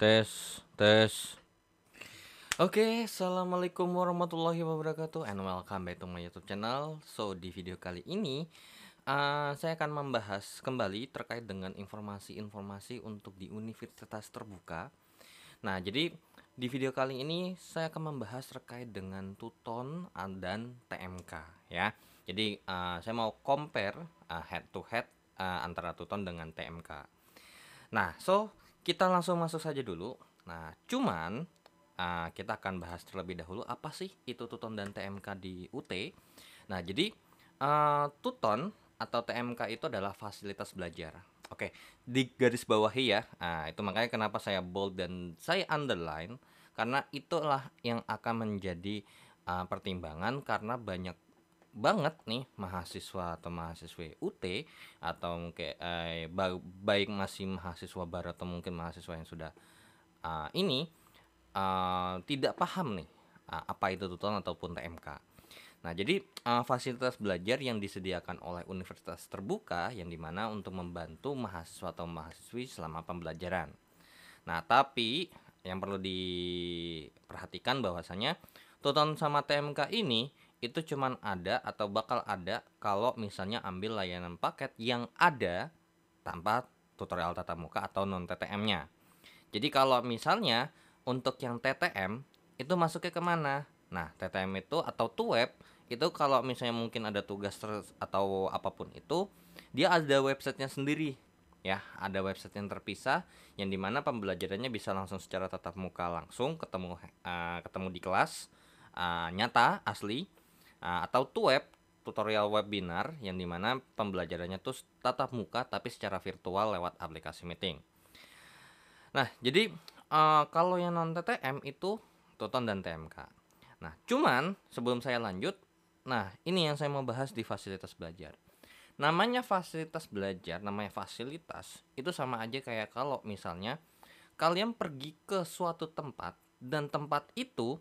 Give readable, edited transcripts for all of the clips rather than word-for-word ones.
Tes, tes. Oke, assalamualaikum warahmatullahi wabarakatuh, and welcome back to my YouTube channel. So di video kali ini, saya akan membahas kembali terkait dengan informasi-informasi untuk di universitas terbuka. Nah, jadi di video kali ini saya akan membahas terkait dengan Tuton dan TMK, ya. Jadi saya mau compare head to head antara Tuton dengan TMK. Nah, so kita langsung masuk saja dulu. Nah, cuman kita akan bahas terlebih dahulu apa sih itu Tuton dan TMK di UT. Nah, jadi Tuton atau TMK itu adalah fasilitas belajar. Oke, di garis bawahi ya. Itu makanya kenapa saya bold dan saya underline karena itulah yang akan menjadi pertimbangan karena banyak banget nih mahasiswa atau mahasiswi UT atau mungkin baik masih mahasiswa baru atau mungkin mahasiswa yang sudah ini tidak paham nih apa itu tutoran ataupun TMK. Nah, jadi fasilitas belajar yang disediakan oleh universitas terbuka yang dimana untuk membantu mahasiswa atau mahasiswi selama pembelajaran. Nah, tapi yang perlu diperhatikan bahwasanya tutoran sama TMK ini itu cuman ada atau bakal ada kalau misalnya ambil layanan paket yang ada tanpa tutorial tatap muka atau non TTM-nya. Jadi kalau misalnya untuk yang TTM itu masuknya kemana? Nah, TTM itu atau tuweb itu kalau misalnya mungkin ada tugas atau apapun itu, dia ada websitenya sendiri. Ya, ada website yang terpisah yang dimana pembelajarannya bisa langsung secara tatap muka langsung ketemu di kelas nyata asli, atau tuweb tutorial webinar yang dimana pembelajarannya tuh tatap muka tapi secara virtual lewat aplikasi meeting. Nah, jadi kalau yang non TTM itu Tuton dan TMK. Nah, cuman sebelum saya lanjut, nah ini yang saya mau bahas di fasilitas belajar. Namanya fasilitas belajar, namanya fasilitas itu sama aja kayak kalau misalnya kalian pergi ke suatu tempat dan tempat itu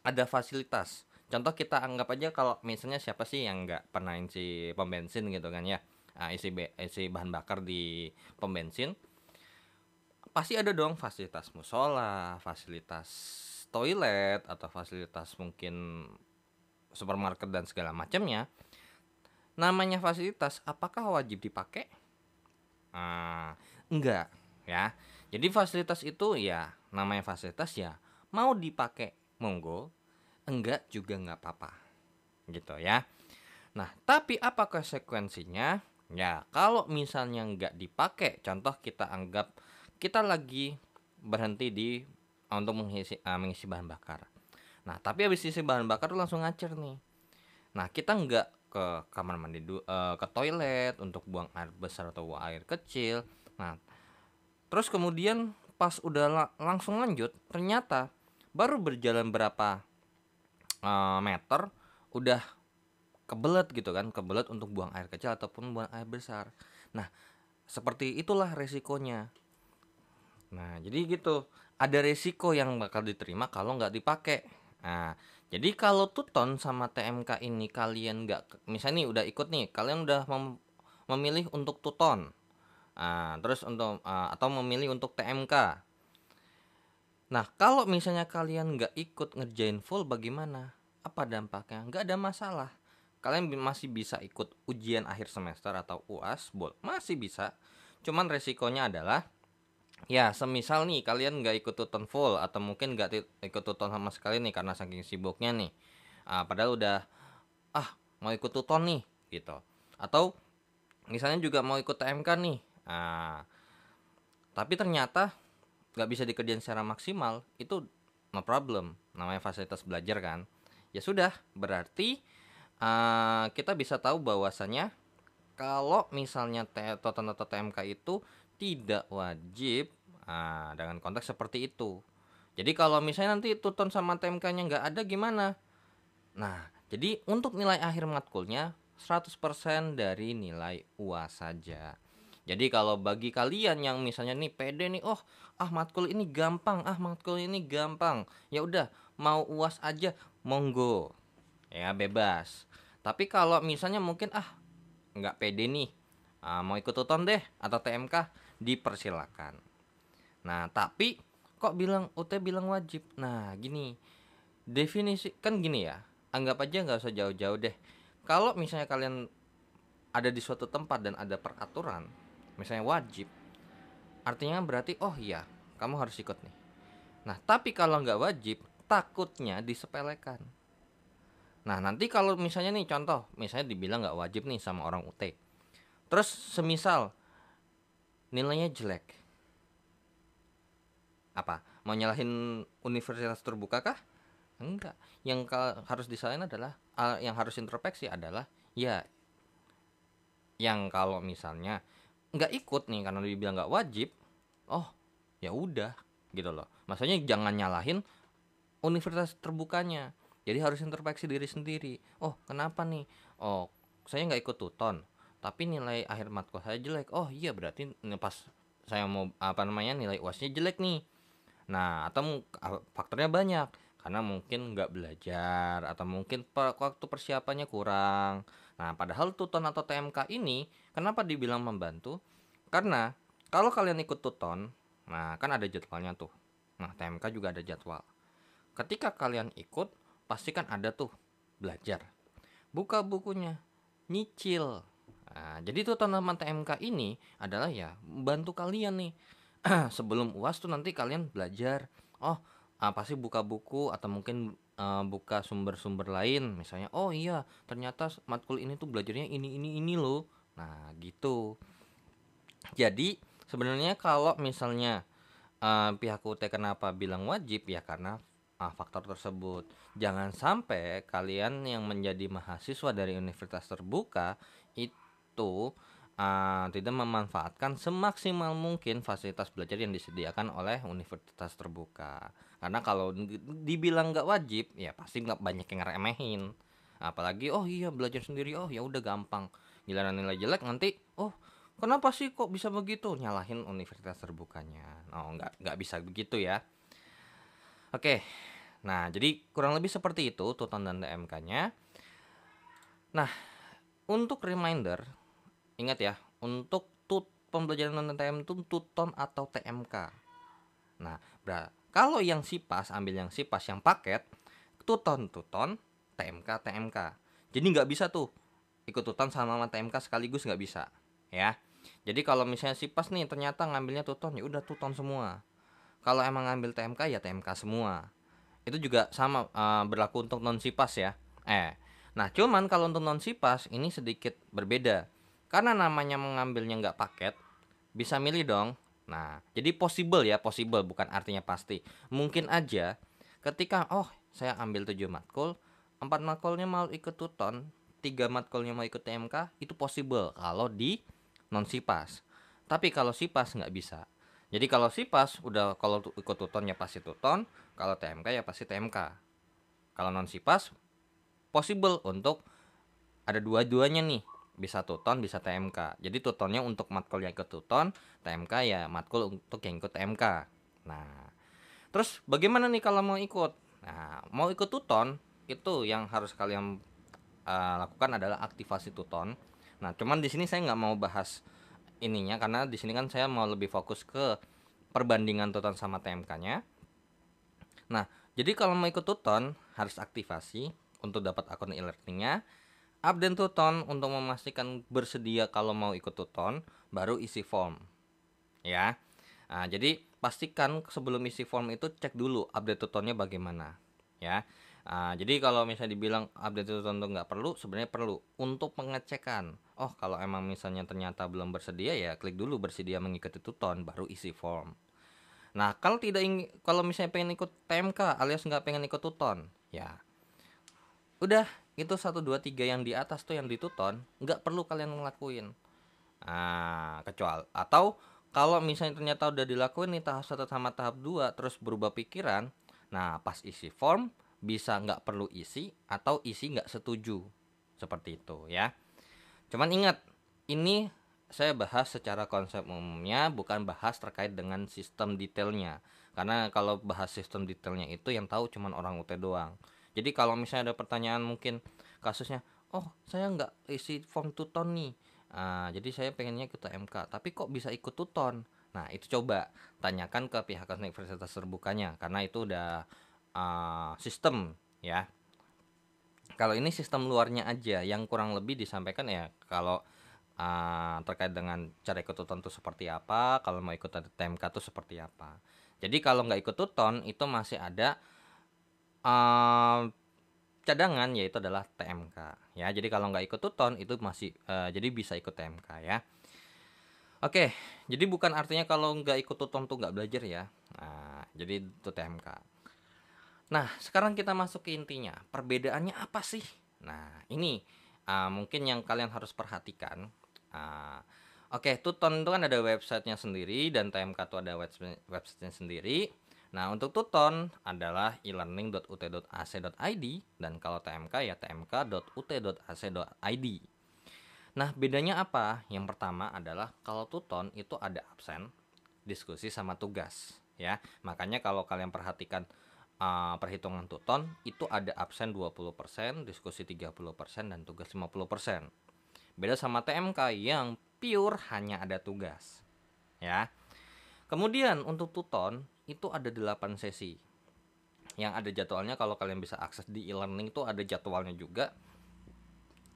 ada fasilitas. Contoh kita anggap aja kalau misalnya siapa sih yang nggak pernah isi pom bensin gitu kan ya, isi bahan bakar di pom bensin, pasti ada dong fasilitas musola, fasilitas toilet atau fasilitas mungkin supermarket dan segala macamnya. Namanya fasilitas, apakah wajib dipakai? Enggak, ya. Jadi fasilitas itu ya namanya fasilitas ya mau dipakai monggo, enggak juga nggak apa-apa, gitu ya. Nah, tapi apa konsekuensinya? Ya, kalau misalnya nggak dipakai, contoh kita anggap kita lagi berhenti untuk mengisi bahan bakar. Nah, tapi habis isi bahan bakar tuh langsung ngacer nih. Nah, kita nggak ke kamar mandi ke toilet untuk buang air besar atau buang air kecil. Nah, terus kemudian pas udah langsung lanjut, ternyata baru berjalan berapa meter udah kebelet gitu kan, kebelet untuk buang air kecil ataupun buang air besar. Nah, seperti itulah resikonya. Nah, jadi gitu. Ada resiko yang bakal diterima kalau nggak dipakai. Nah, jadi kalau Tuton sama TMK ini kalian nggak, misalnya nih udah ikut nih, kalian udah memilih untuk Tuton. Terus untuk atau memilih untuk TMK. Nah, kalau misalnya kalian nggak ikut ngerjain full bagaimana? Apa dampaknya? Nggak ada masalah. Kalian masih bisa ikut ujian akhir semester atau UAS, masih bisa. Cuman resikonya adalah, ya semisal nih kalian nggak ikut tuton full atau mungkin nggak ikut tuton sama sekali nih karena saking sibuknya nih. Padahal udah mau ikut tuton nih gitu. Atau misalnya juga mau ikut TMK nih. Tapi ternyata nggak bisa dikerjain secara maksimal, itu no problem, namanya fasilitas belajar kan. Ya sudah, berarti kita bisa tahu bahwasanya kalau misalnya Toton atau TMK itu tidak wajib dengan konteks seperti itu. Jadi kalau misalnya nanti Tuton sama TMK-nya nggak ada gimana? Nah, jadi untuk nilai akhir matkulnya 100% dari nilai UAS saja. Jadi kalau bagi kalian yang misalnya nih pede nih, oh matkul ini gampang, matkul ini gampang, ya udah mau UAS aja, monggo, ya bebas. Tapi kalau misalnya mungkin nggak pede nih, mau ikut tuton deh atau TMK, dipersilakan. Nah, tapi kok bilang UT bilang wajib? Nah, gini, definisi kan gini ya. Anggap aja nggak usah jauh-jauh deh. Kalau misalnya kalian ada di suatu tempat dan ada peraturan, misalnya wajib, artinya berarti oh iya, kamu harus ikut nih. Nah, tapi kalau nggak wajib, takutnya disepelekan. Nah, nanti kalau misalnya nih contoh, misalnya dibilang nggak wajib nih sama orang UT. Terus semisal nilainya jelek. Apa? Mau nyalahin universitas terbuka kah? Enggak. Yang harus disalahin adalah yang harus introspeksi adalah ya yang kalau misalnya nggak ikut nih karena dibilang nggak wajib, oh ya udah gitu loh. Maksudnya jangan nyalahin universitas terbukanya. Jadi harus introspeksi diri sendiri. Oh kenapa nih? Oh saya nggak ikut tuton, tapi nilai akhir matkul saya jelek. Oh iya berarti pas saya mau apa namanya nilai uasnya jelek nih. Nah atau faktornya banyak karena mungkin nggak belajar atau mungkin waktu persiapannya kurang. Nah padahal tuton atau TMK ini kenapa dibilang membantu? Karena kalau kalian ikut tuton, nah kan ada jadwalnya tuh. Nah TMK juga ada jadwal. Ketika kalian ikut, pasti kan ada tuh belajar. Buka bukunya, nyicil. Nah, jadi tuh tanaman TMK ini adalah ya bantu kalian nih. Sebelum UAS tuh nanti kalian belajar. Oh, apa sih buka buku atau mungkin buka sumber-sumber lain. Misalnya, oh iya, ternyata matkul ini tuh belajarnya ini loh. Nah, gitu. Jadi, sebenarnya kalau misalnya pihak UT kenapa bilang wajib ya karena faktor tersebut. Jangan sampai kalian yang menjadi mahasiswa dari universitas terbuka itu tidak memanfaatkan semaksimal mungkin fasilitas belajar yang disediakan oleh universitas terbuka. Karena kalau dibilang nggak wajib, ya pasti nggak banyak yang remehin. Apalagi oh iya belajar sendiri, oh ya udah gampang. Giliran nilai jelek nanti, oh kenapa sih kok bisa begitu? Nyalahin universitas terbukanya. Oh, nggak bisa begitu ya. Oke. Nah, jadi kurang lebih seperti itu tuton dan TMK-nya. Nah, untuk reminder, ingat ya, untuk pembelajaran non TM itu tuton atau TMK. Nah, kalau yang SIPAS ambil yang SIPAS yang paket, tuton, TMK, TMK. Jadi nggak bisa tuh ikut tuton sama TMK sekaligus nggak bisa, ya. Jadi kalau misalnya SIPAS nih ternyata ngambilnya tuton, ya udah tuton semua. Kalau emang ngambil TMK ya TMK semua. Itu juga sama berlaku untuk non SIPAS ya. Nah cuman kalau untuk non SIPAS ini sedikit berbeda. Karena namanya mengambilnya nggak paket, bisa milih dong. Nah jadi possible ya, possible bukan artinya pasti. Mungkin aja ketika saya ambil 7 matkul, 4 matkulnya mau ikut tuton, 3 matkulnya mau ikut TMK, itu possible kalau di non SIPAS. Tapi kalau SIPAS nggak bisa. Jadi kalau SIPAS udah kalau ikut tuton ya pasti tuton, kalau TMK ya pasti TMK. Kalau non SIPAS possible untuk ada dua-duanya nih, bisa tuton bisa TMK. Jadi tutonnya untuk matkul yang ikut tuton, TMK ya matkul untuk yang ikut TMK. Nah, terus bagaimana nih kalau mau ikut? Nah, mau ikut tuton itu yang harus kalian lakukan adalah aktivasi tuton. Nah, cuman di sini saya nggak mau bahas ininya karena di sini kan saya mau lebih fokus ke perbandingan tuton sama TMK-nya. Nah, jadi kalau mau ikut tuton harus aktivasi untuk dapat akun e-learningnya. Update tuton untuk memastikan bersedia kalau mau ikut tuton, baru isi form. Ya. Nah, jadi pastikan sebelum isi form itu cek dulu update tutonnya bagaimana. Ya. Jadi kalau misalnya dibilang update tuton itu nggak perlu, sebenarnya perlu untuk pengecekan. Oh, kalau emang misalnya ternyata belum bersedia ya klik dulu bersedia mengikuti tuton, baru isi form. Nah, kalau misalnya pengen ikut TMK alias nggak pengen ikut tuton, ya udah itu 1 2 3 yang di atas tuh yang dituton nggak perlu kalian ngelakuin. Kecuali atau kalau misalnya ternyata udah dilakuin nih tahap 1 sama tahap 2 terus berubah pikiran, nah pas isi form bisa nggak perlu isi atau isi nggak setuju seperti itu ya. Cuman ingat ini saya bahas secara konsep umumnya, bukan bahas terkait dengan sistem detailnya. Karena kalau bahas sistem detailnya itu yang tahu cuman orang UT doang. Jadi kalau misalnya ada pertanyaan mungkin kasusnya, oh saya nggak isi form tuton nih. Jadi saya pengennya ikut TMK, tapi kok bisa ikut tuton? Nah, itu coba tanyakan ke pihak universitas terbukanya karena itu udah sistem ya. Kalau ini sistem luarnya aja yang kurang lebih disampaikan ya, kalau terkait dengan cara ikut tuton itu seperti apa, kalau mau ikut TMK itu seperti apa. Jadi kalau nggak ikut tuton itu masih ada uh, cadangan, yaitu adalah TMK ya. Jadi kalau nggak ikut tuton itu masih jadi bisa ikut TMK ya. Oke, jadi bukan artinya kalau nggak ikut tuton tuh nggak belajar ya. Nah, jadi itu TMK. Nah, sekarang kita masuk ke intinya. Perbedaannya apa sih? Nah, ini mungkin yang kalian harus perhatikan. Ah, Oke, Tuton itu kan ada websitenya sendiri dan TMK itu ada websitenya sendiri. Nah, untuk Tuton adalah elearning.ut.ac.id dan kalau TMK ya tmk.ut.ac.id. Nah, bedanya apa? Yang pertama adalah kalau Tuton itu ada absen, diskusi sama tugas ya. Makanya kalau kalian perhatikan perhitungan Tuton itu ada absen 20%, diskusi 30% dan tugas 50%. Beda sama TMK yang pure hanya ada tugas ya. Kemudian untuk Tuton itu ada 8 sesi yang ada jadwalnya. Kalau kalian bisa akses di e-learning itu ada jadwalnya juga.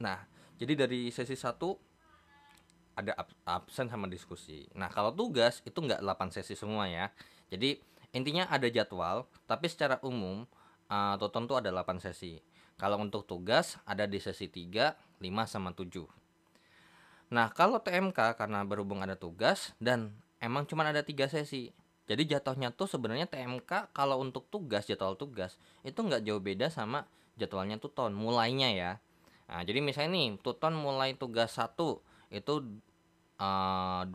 Nah, jadi dari sesi 1 ada absen sama diskusi. Nah, kalau tugas itu nggak 8 sesi semua ya. Jadi intinya ada jadwal, tapi secara umum Tuton tuh ada 8 sesi. Kalau untuk tugas ada di sesi 3, 5 sama 7. Nah, kalau TMK karena berhubung ada tugas dan emang cuma ada 3 sesi. Jadi jatuhnya tuh sebenarnya TMK kalau untuk tugas, jadwal tugas itu nggak jauh beda sama jadwalnya Tuton mulainya ya. Nah, jadi misalnya nih Tuton mulai tugas 1 itu 2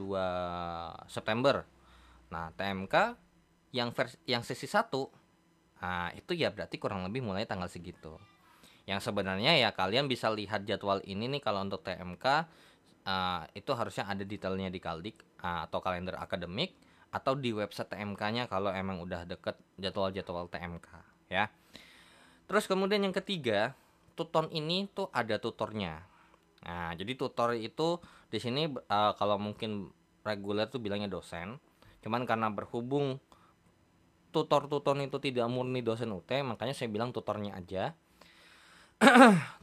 September. Nah, TMK yang sesi 1 itu ya berarti kurang lebih mulai tanggal segitu. Yang sebenarnya ya kalian bisa lihat jadwal ini nih kalau untuk TMK itu harusnya ada detailnya di Kaldik atau kalender akademik atau di website TMK-nya kalau emang udah deket jadwal-jadwal TMK ya. Terus kemudian yang ketiga, Tuton ini tuh ada tutornya. Nah, jadi tutor itu di sini kalau mungkin reguler tuh bilangnya dosen. Cuman karena berhubung tutor-tutor itu tidak murni dosen UT, makanya saya bilang tutornya aja.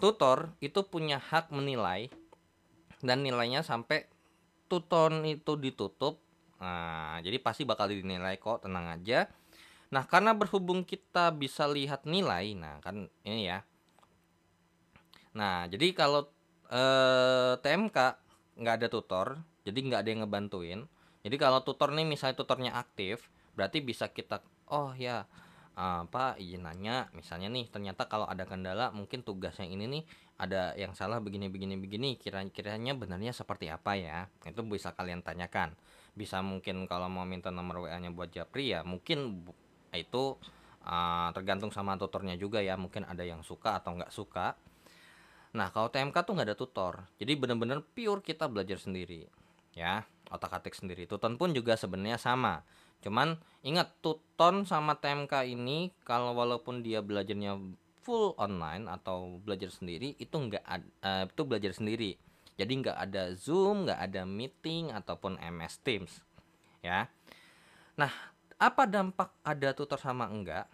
Tutor itu punya hak menilai dan nilainya sampai tuton itu ditutup. Nah, jadi pasti bakal dinilai kok, tenang aja. Nah, karena berhubung kita bisa lihat nilai, nah kan ini ya. Nah, jadi kalau TMK nggak ada tutor, jadi nggak ada yang ngebantuin. Jadi kalau tutor nih misalnya tutornya aktif, berarti bisa kita, oh ya Pak izin nanya, misalnya nih ternyata kalau ada kendala mungkin tugas yang ini nih ada yang salah begini begini begini, kira-kiranya benarnya seperti apa ya, itu bisa kalian tanyakan. Bisa mungkin kalau mau minta nomor WA-nya buat Japri ya mungkin itu tergantung sama tutornya juga ya, mungkin ada yang suka atau nggak suka. Nah, kalau TMK tuh nggak ada tutor, jadi bener-bener pure kita belajar sendiri, ya, otak-atik sendiri. Tuton pun juga sebenarnya sama, cuman ingat Tuton sama TMK ini kalau walaupun dia belajarnya full online atau belajar sendiri itu nggak itu belajar sendiri, jadi nggak ada Zoom, nggak ada meeting ataupun MS Teams, ya. Nah, apa dampak ada tutor sama enggak?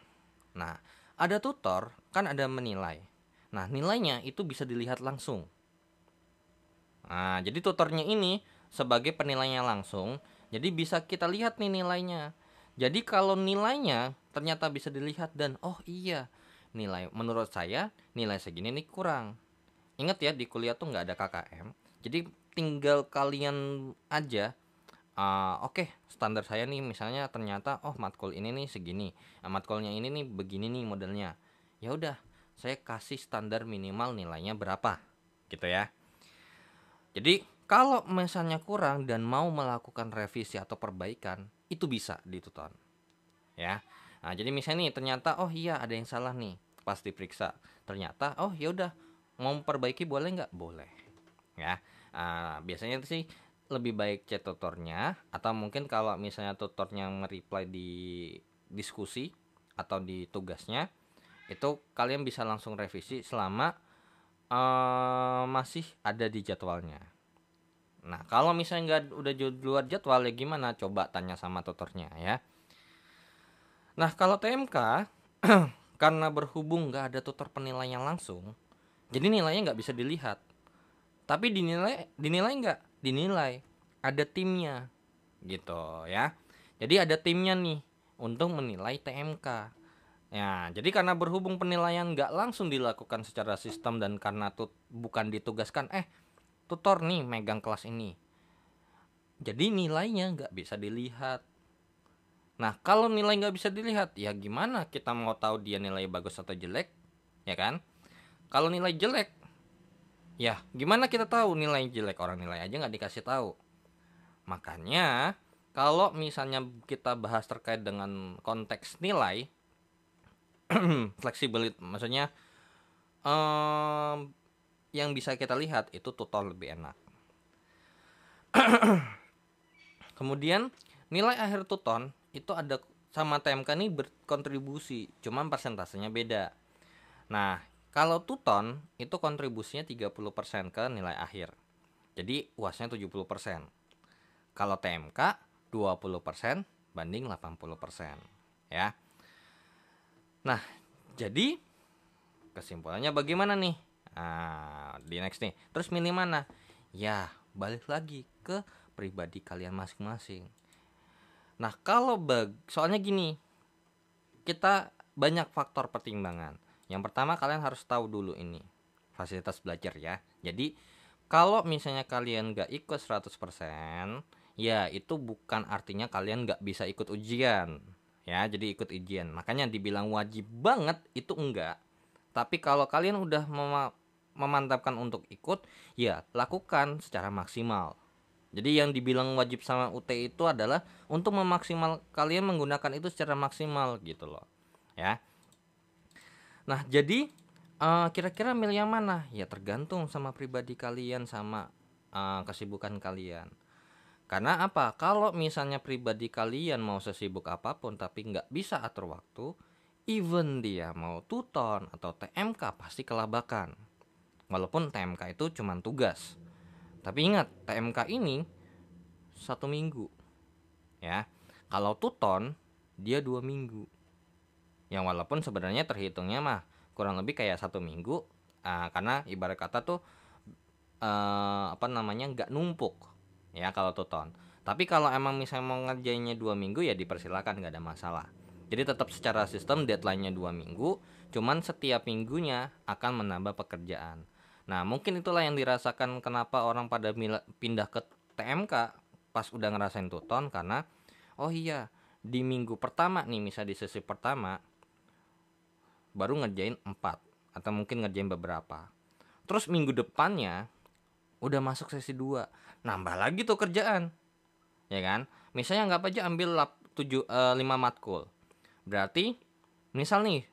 Nah, ada tutor kan ada menilai. Nah, nilainya itu bisa dilihat langsung. Nah, jadi tutornya ini sebagai penilainya langsung, jadi bisa kita lihat nih nilainya. Jadi kalau nilainya ternyata bisa dilihat dan oh iya, nilai menurut saya nilai segini nih kurang. Ingat ya di kuliah tuh nggak ada KKM. Jadi tinggal kalian aja oke, standar saya nih misalnya ternyata oh matkul ini nih segini, matkulnya ini nih begini nih modelnya. Ya udah, saya kasih standar minimal nilainya berapa, gitu ya. Jadi kalau misalnya kurang dan mau melakukan revisi atau perbaikan, itu bisa dituton, ya. Nah, jadi misalnya nih ternyata oh iya ada yang salah nih, pas diperiksa ternyata oh ya udah mau perbaiki boleh nggak? Boleh, ya. Biasanya sih lebih baik chat tutornya atau mungkin kalau misalnya tutornya mereply di diskusi atau di tugasnya itu kalian bisa langsung revisi selama masih ada di jadwalnya. Nah, kalau misalnya nggak udah luar jadwal ya gimana? Coba tanya sama tutornya ya. Nah, kalau TMK karena berhubung nggak ada tutor penilaian langsung, jadi nilainya nggak bisa dilihat. Tapi dinilai nggak? Dinilai. Ada timnya, gitu ya. Jadi ada timnya nih untuk menilai TMK. Ya, jadi karena berhubung penilaian nggak langsung dilakukan secara sistem dan karena bukan ditugaskan, tutor nih megang kelas ini. Jadi nilainya nggak bisa dilihat. Nah, kalau nilai nggak bisa dilihat, ya gimana kita mau tahu dia nilai bagus atau jelek, ya kan? Kalau nilai jelek, ya gimana kita tahu nilai jelek? Orang nilai aja nggak dikasih tahu. Makanya, kalau misalnya kita bahas terkait dengan konteks nilai, fleksibilitas, maksudnya yang bisa kita lihat itu tutor lebih enak. Kemudian nilai akhir tuton itu ada sama TMK ini berkontribusi, cuman persentasenya beda. Nah, kalau tuton itu kontribusinya 30% ke nilai akhir. Jadi UASnya 70%. Kalau TMK 20% banding 80%, ya. Nah, jadi kesimpulannya bagaimana nih? Nah, di next nih. Terus milih mana? Ya, balik lagi ke pribadi kalian masing-masing. Nah, kalau soalnya gini, kita banyak faktor pertimbangan. Yang pertama, kalian harus tahu dulu ini fasilitas belajar ya. Jadi, kalau misalnya kalian gak ikut 100%, ya itu bukan artinya kalian gak bisa ikut ujian. Ya, jadi ikut ujian. Makanya dibilang wajib banget itu enggak. Tapi kalau kalian udah memantapkan untuk ikut, ya lakukan secara maksimal. Jadi yang dibilang wajib sama UT itu adalah untuk memaksimal kalian menggunakan itu secara maksimal gitu loh. Ya. Nah, jadi kira-kira milih yang mana? Ya tergantung sama pribadi kalian sama kesibukan kalian. Karena apa? Kalau misalnya pribadi kalian mau sesibuk apapun tapi nggak bisa atur waktu, even dia mau tuton atau TMK pasti kelabakan. Walaupun TMK itu cuma tugas. Tapi ingat, TMK ini 1 minggu. Ya, kalau tuton dia 2 minggu. Yang walaupun sebenarnya terhitungnya mah kurang lebih kayak 1 minggu, karena ibarat kata tuh nggak numpuk ya kalau tuton. Tapi kalau emang misalnya mau ngerjainnya 2 minggu ya dipersilakan, nggak ada masalah. Jadi tetap secara sistem deadline-nya 2 minggu, cuman setiap minggunya akan menambah pekerjaan. Nah, mungkin itulah yang dirasakan kenapa orang pada pindah ke TMK pas udah ngerasain tuton, karena oh iya, di minggu pertama nih, misal di sesi pertama baru ngerjain 4 atau mungkin ngerjain beberapa. Terus minggu depannya udah masuk sesi 2, nambah lagi tuh kerjaan. Ya kan? Misalnya nggak aja ambil 5 matkul. Berarti misal nih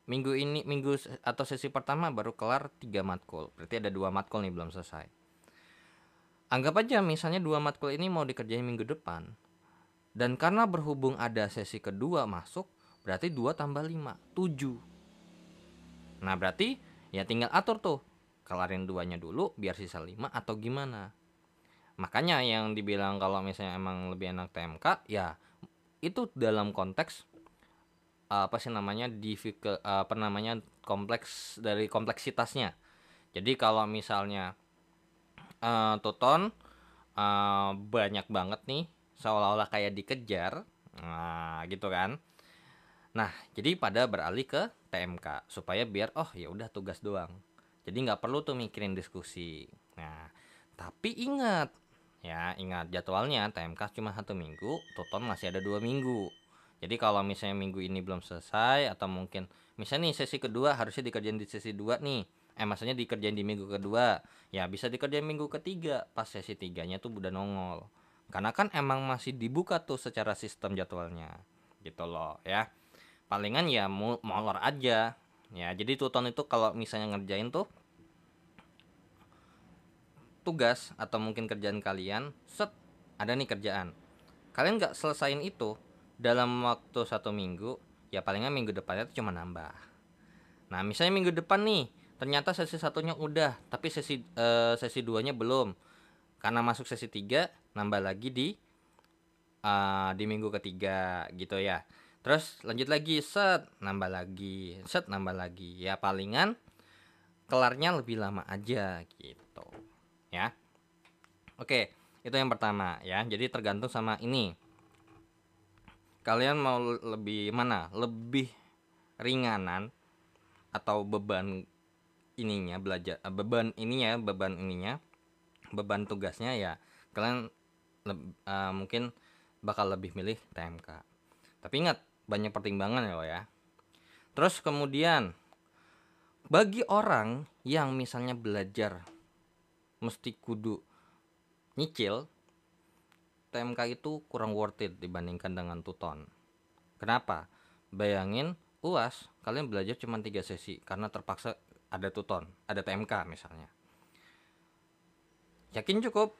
minggu atau sesi pertama baru kelar 3 matkul. Berarti ada 2 matkul nih belum selesai. Anggap aja misalnya 2 matkul ini mau dikerjain minggu depan. Dan karena berhubung ada sesi kedua masuk, berarti 2 tambah 5, 7. Nah, berarti ya tinggal atur tuh. Kelarin 2-nya dulu biar sisa 5 atau gimana. Makanya yang dibilang kalau misalnya emang lebih enak TMK, ya itu dalam konteks kompleks dari kompleksitasnya. Jadi kalau misalnya tuton banyak banget nih, seolah-olah kayak dikejar, nah gitu kan. Nah, jadi pada beralih ke TMK supaya biar ya udah tugas doang. Jadi nggak perlu tuh mikirin diskusi. Nah, tapi ingat jadwalnya TMK cuma 1 minggu, tuton masih ada 2 minggu. Jadi kalau misalnya minggu ini belum selesai atau mungkin misalnya nih sesi kedua harusnya dikerjain di sesi 2 nih. Maksudnya dikerjain di minggu kedua, ya bisa dikerjain minggu ketiga pas sesi 3-nya tuh udah nongol. Karena kan emang masih dibuka tuh secara sistem jadwalnya. Gitu loh ya. Palingan ya molor aja. Ya, jadi tuton itu kalau misalnya ngerjain tuh tugas atau mungkin kerjaan kalian, ada nih kerjaan. Kalian nggak selesain itu dalam waktu 1 minggu, ya palingan minggu depannya tuh cuma nambah. Nah, misalnya minggu depan nih, ternyata sesi 1-nya udah, tapi sesi 2-nya belum. karena masuk sesi 3 nambah lagi di minggu ketiga gitu ya. Terus lanjut lagi, set nambah lagi, set nambah lagi. Ya palingan kelarnya lebih lama aja gitu ya. Oke, itu yang pertama ya. Jadi tergantung sama ini. Kalian mau lebih mana? Lebih ringanan atau beban ininya belajar, beban tugasnya ya kalian mungkin bakal lebih milih TMK. Tapi ingat, banyak pertimbangan ya. Terus kemudian bagi orang yang misalnya belajar mesti kudu nyicil, TMK itu kurang worth it dibandingkan dengan Tuton. Kenapa? Bayangin UAS kalian belajar cuma 3 sesi karena terpaksa ada Tuton, ada TMK misalnya. Yakin cukup?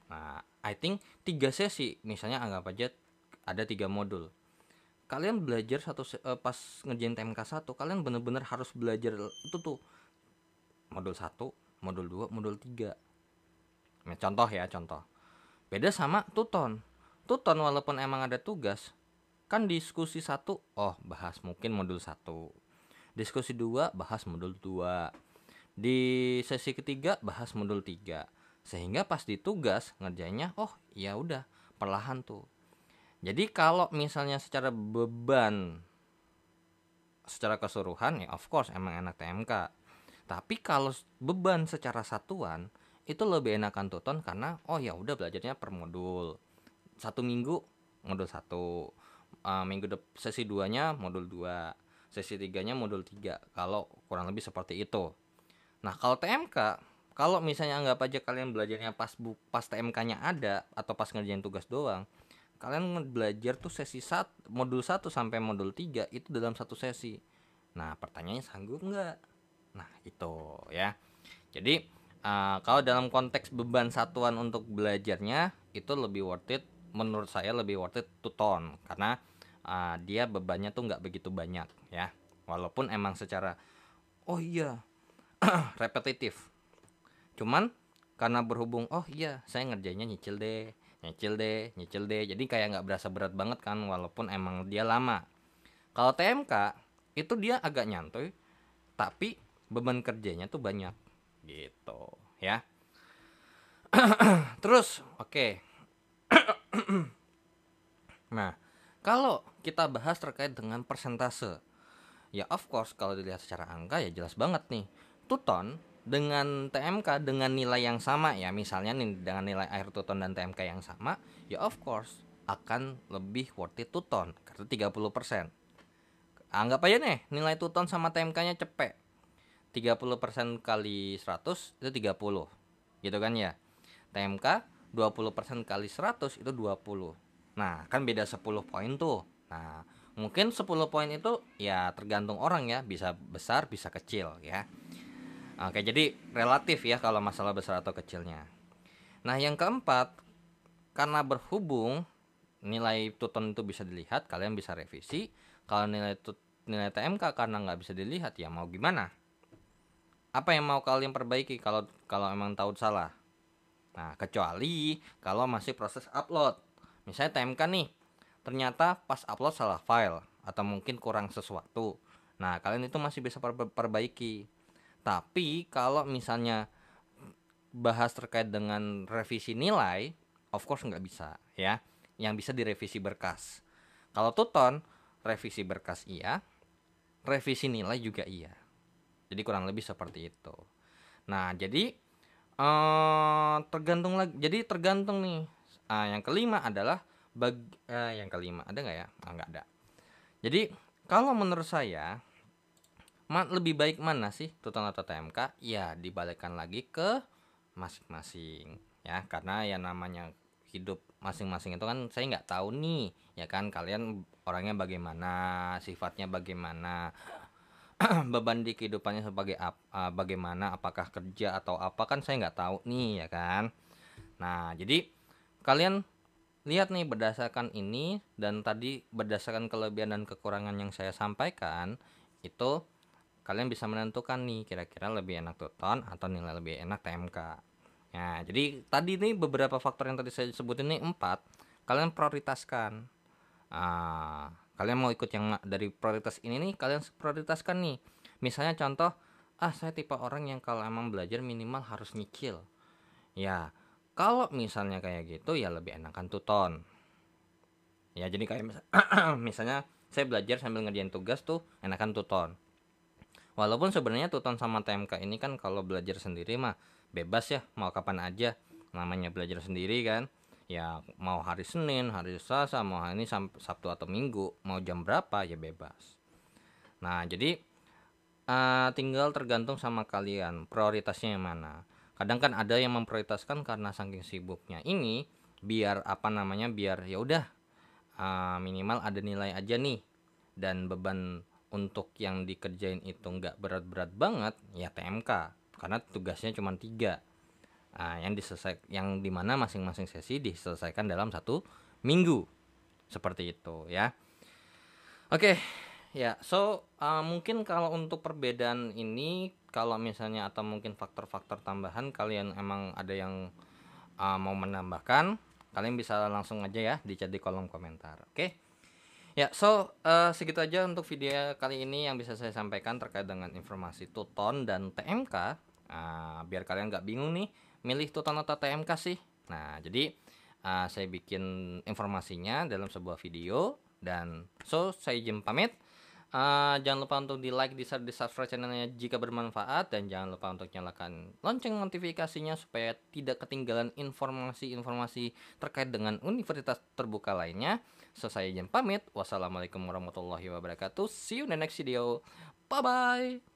Nah, I think 3 sesi, misalnya anggap aja ada 3 modul. Kalian belajar pas ngerjain TMK 1, kalian bener-bener harus belajar itu tuh modul 1, modul 2, modul 3. Nah, contoh. Beda sama Tuton. Tuton walaupun emang ada tugas, kan diskusi 1, bahas mungkin modul 1. Diskusi 2 bahas modul 2. Di sesi ketiga bahas modul 3. Sehingga pas di tugas ngerjainnya ya udah perlahan tuh. Jadi kalau misalnya secara beban secara keseluruhan ya of course emang enak TMK. Tapi kalau beban secara satuan itu lebih enakan Tuton karena ya udah belajarnya per modul. 1 minggu modul 1. Sesi 2-nya modul 2. Sesi 3-nya modul 3. Kalau kurang lebih seperti itu. Nah, kalau TMK, kalau misalnya anggap aja kalian belajarnya pas TMK-nya ada atau pas ngerjain tugas doang, kalian belajar tuh modul 1 sampai modul 3 itu dalam satu sesi. Nah, pertanyaannya sanggup nggak? Nah, itu ya. Jadi, kalau dalam konteks beban satuan untuk belajarnya itu lebih worth it, menurut saya lebih worth it Tuton karena dia bebannya tuh nggak begitu banyak ya. Walaupun emang secara repetitif. Cuman karena berhubung saya ngerjainnya nyicil deh. Jadi kayak nggak berasa berat banget kan walaupun emang dia lama. Kalau TMK itu dia agak nyantuy tapi beban kerjanya tuh banyak gitu ya. Terus oke. Nah, kalau kita bahas terkait dengan persentase, ya of course kalau dilihat secara angka ya jelas banget nih. Tuton dengan TMK dengan nilai yang sama ya, misalnya nih dengan nilai akhir Tuton dan TMK yang sama, ya of course akan lebih worth it Tuton karena 30%. Anggap aja nih nilai Tuton sama TMK-nya cepet. 30% kali 100 itu 30. Gitu kan ya. TMK 20% kali 100 itu 20. Nah, kan beda 10 poin tuh. Nah, mungkin 10 poin itu ya tergantung orang ya, bisa besar, bisa kecil ya. Oke, jadi relatif ya kalau masalah besar atau kecilnya. Nah, yang keempat, karena berhubung nilai Tuton itu bisa dilihat, kalian bisa revisi. Kalau nilai TMK karena nggak bisa dilihat, ya mau gimana? Apa yang mau kalian perbaiki kalau emang tahu salah? Nah, kecuali kalau masih proses upload. Misalnya TMK nih, ternyata pas upload salah file atau mungkin kurang sesuatu. Nah, kalian itu masih bisa perbaiki. Tapi kalau misalnya bahas terkait dengan revisi nilai, of course nggak bisa ya. Yang bisa direvisi berkas. Kalau Tuton, revisi berkas iya, revisi nilai juga iya. Jadi kurang lebih seperti itu. Nah, jadi tergantung lagi. Jadi tergantung nih. Yang kelima adalah yang kelima ada nggak ya? Nggak ada. Jadi kalau menurut saya lebih baik mana sih Tuton atau TMK? Ya dibalikkan lagi ke masing-masing ya, karena ya namanya hidup masing-masing itu kan saya nggak tahu nih ya kan, kalian orangnya bagaimana, sifatnya bagaimana, beban di kehidupannya bagaimana, apakah kerja atau apa, kan saya nggak tahu nih ya kan. Nah, jadi kalian lihat nih berdasarkan ini dan tadi berdasarkan kelebihan dan kekurangan yang saya sampaikan, itu kalian bisa menentukan nih kira-kira lebih enak Tuton atau nilai lebih enak TMK Nah, jadi tadi nih beberapa faktor yang tadi saya sebutin nih 4, kalian prioritaskan. Kalian mau ikut yang dari prioritas ini nih, kalian prioritaskan nih. Misalnya contoh, saya tipe orang yang kalau emang belajar minimal harus nyicil. Ya, kalau misalnya kayak gitu ya lebih enakan tuton. Ya, jadi kayak misalnya saya belajar sambil ngerjain tugas tuh enakan tuton. Walaupun sebenarnya tuton sama TMK ini kan kalau belajar sendiri mah bebas ya, mau kapan aja. Namanya belajar sendiri kan. Ya mau hari Senin, hari Selasa, mau hari ini Sabtu atau Minggu, mau jam berapa ya bebas. Nah, jadi tinggal tergantung sama kalian prioritasnya yang mana. Kadang kan ada yang memprioritaskan karena saking sibuknya ini biar apa namanya, biar ya udah minimal ada nilai aja nih, dan beban untuk yang dikerjain itu nggak berat-berat banget ya TMK karena tugasnya cuma 3, yang dimana masing-masing sesi diselesaikan dalam 1 minggu seperti itu ya. Oke, ya, mungkin kalau untuk perbedaan ini, kalau misalnya atau mungkin faktor-faktor tambahan kalian emang ada yang mau menambahkan, kalian bisa langsung aja ya di chat di kolom komentar. Oke. Ya, segitu aja untuk video kali ini yang bisa saya sampaikan terkait dengan informasi Tuton dan TMK. Biar kalian nggak bingung nih, milih Tuton atau TMK sih. Nah, jadi saya bikin informasinya dalam sebuah video, dan saya izin pamit. Jangan lupa untuk di like, di share, di subscribe channelnya jika bermanfaat, dan jangan lupa untuk nyalakan lonceng notifikasinya supaya tidak ketinggalan informasi-informasi terkait dengan universitas terbuka lainnya. Saya izin pamit. Wassalamualaikum warahmatullahi wabarakatuh. See you in the next video. Bye bye.